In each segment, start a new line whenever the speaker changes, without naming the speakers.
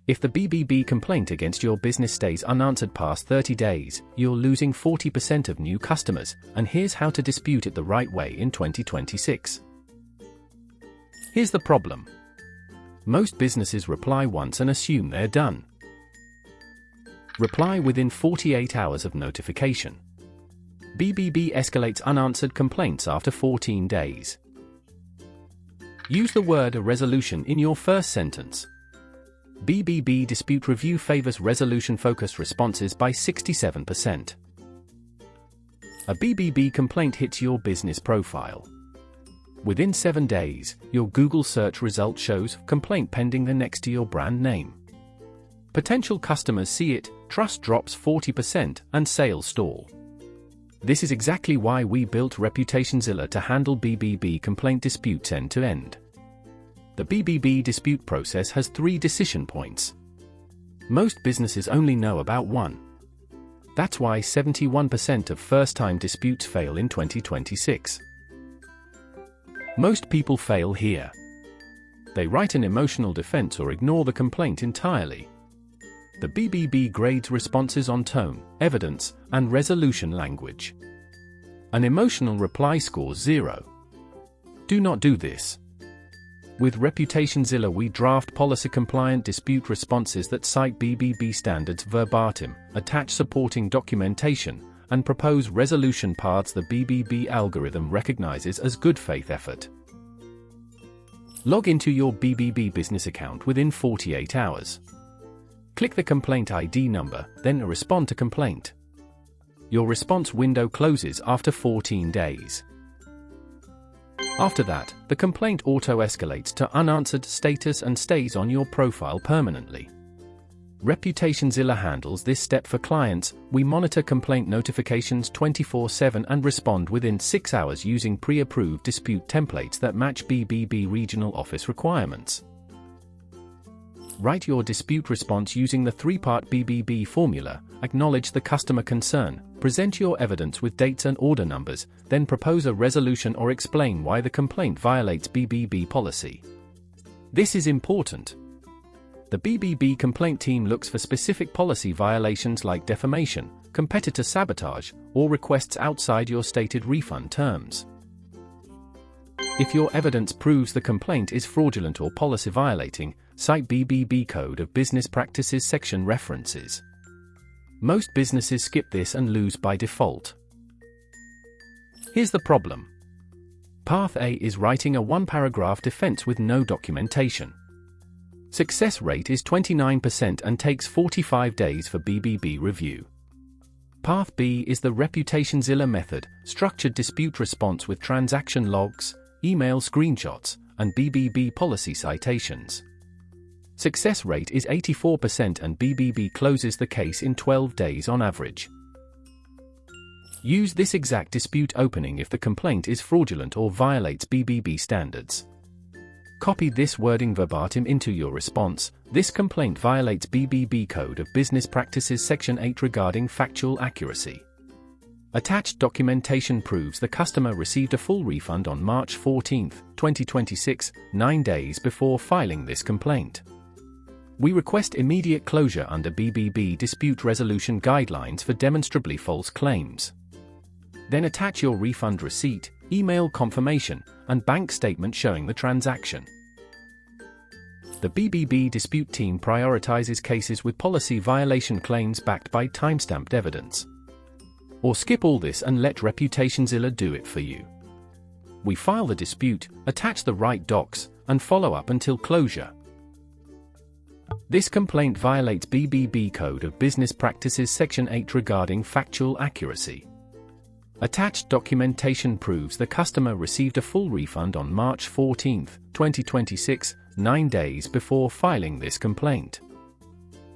If the BBB complaint against your business stays unanswered past 30 days, you're losing 40% of new customers, and here's how to dispute it the right way in 2026. Here's the problem. Most businesses reply once and assume they're done. Reply within 48 hours of notification. BBB escalates unanswered complaints after 14 days. Use the word "a resolution" in your first sentence. BBB dispute review favors resolution-focused responses by 67%. A BBB complaint hits your business profile. Within 7 days, your Google search result shows "complaint pending" next to your brand name. Potential customers see it, trust drops 40%, and sales stall. This is exactly why we built ReputationZilla to handle BBB complaint disputes end-to-end. The BBB dispute process has 3 decision points. Most businesses only know about one. That's why 71% of first-time disputes fail in 2026. Most people fail here. They write an emotional defense or ignore the complaint entirely. The BBB grades responses on tone, evidence, and resolution language. An emotional reply scores 0. Do not do this. With ReputationZilla we draft policy-compliant dispute responses that cite BBB standards verbatim, attach supporting documentation, and propose resolution paths the BBB algorithm recognizes as good faith effort. Log into your BBB business account within 48 hours. Click the complaint ID number, then respond to complaint. Your response window closes after 14 days. After that, the complaint auto-escalates to unanswered status and stays on your profile permanently. ReputationZilla handles this step for clients. We monitor complaint notifications 24/7 and respond within 6 hours using pre-approved dispute templates that match BBB regional office requirements. Write your dispute response using the 3-part BBB formula, acknowledge the customer concern, present your evidence with dates and order numbers, then propose a resolution or explain why the complaint violates BBB policy. This is important. The BBB complaint team looks for specific policy violations like defamation, competitor sabotage, or requests outside your stated refund terms. If your evidence proves the complaint is fraudulent or policy violating, cite BBB Code of Business Practices section references. Most businesses skip this and lose by default. Here's the problem. Path A is writing a 1-paragraph defense with no documentation. Success rate is 29% and takes 45 days for BBB review. Path B is the ReputationZilla method, structured dispute response with transaction logs, email screenshots, and BBB policy citations. Success rate is 84% and BBB closes the case in 12 days on average. Use this exact dispute opening if the complaint is fraudulent or violates BBB standards. Copy this wording verbatim into your response. This complaint violates BBB Code of Business Practices Section 8 regarding factual accuracy. Attached documentation proves the customer received a full refund on March 14, 2026, 9 days before filing this complaint. We request immediate closure under BBB dispute resolution guidelines for demonstrably false claims. Then attach your refund receipt, email confirmation, and bank statement showing the transaction. The BBB dispute team prioritizes cases with policy violation claims backed by timestamped evidence. Or skip all this and let ReputationZilla do it for you. We file the dispute, attach the right docs, and follow up until closure. This complaint violates BBB Code of Business Practices Section 8 regarding factual accuracy. Attached documentation proves the customer received a full refund on March 14, 2026, 9 days before filing this complaint.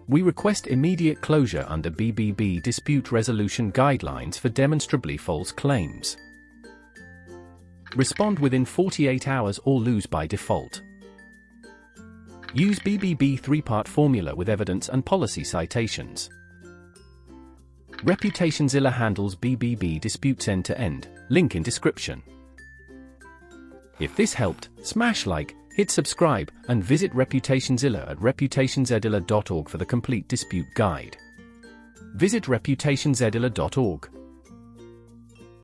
We request immediate closure under BBB dispute resolution guidelines for demonstrably false claims. Respond within 48 hours or lose by default. Use BBB 3-part formula with evidence and policy citations. ReputationZilla handles BBB disputes end-to-end, link in description. If this helped, smash like, Hit subscribe and visit ReputationZilla at reputationzilla.org for the complete dispute guide. Visit reputationzilla.org.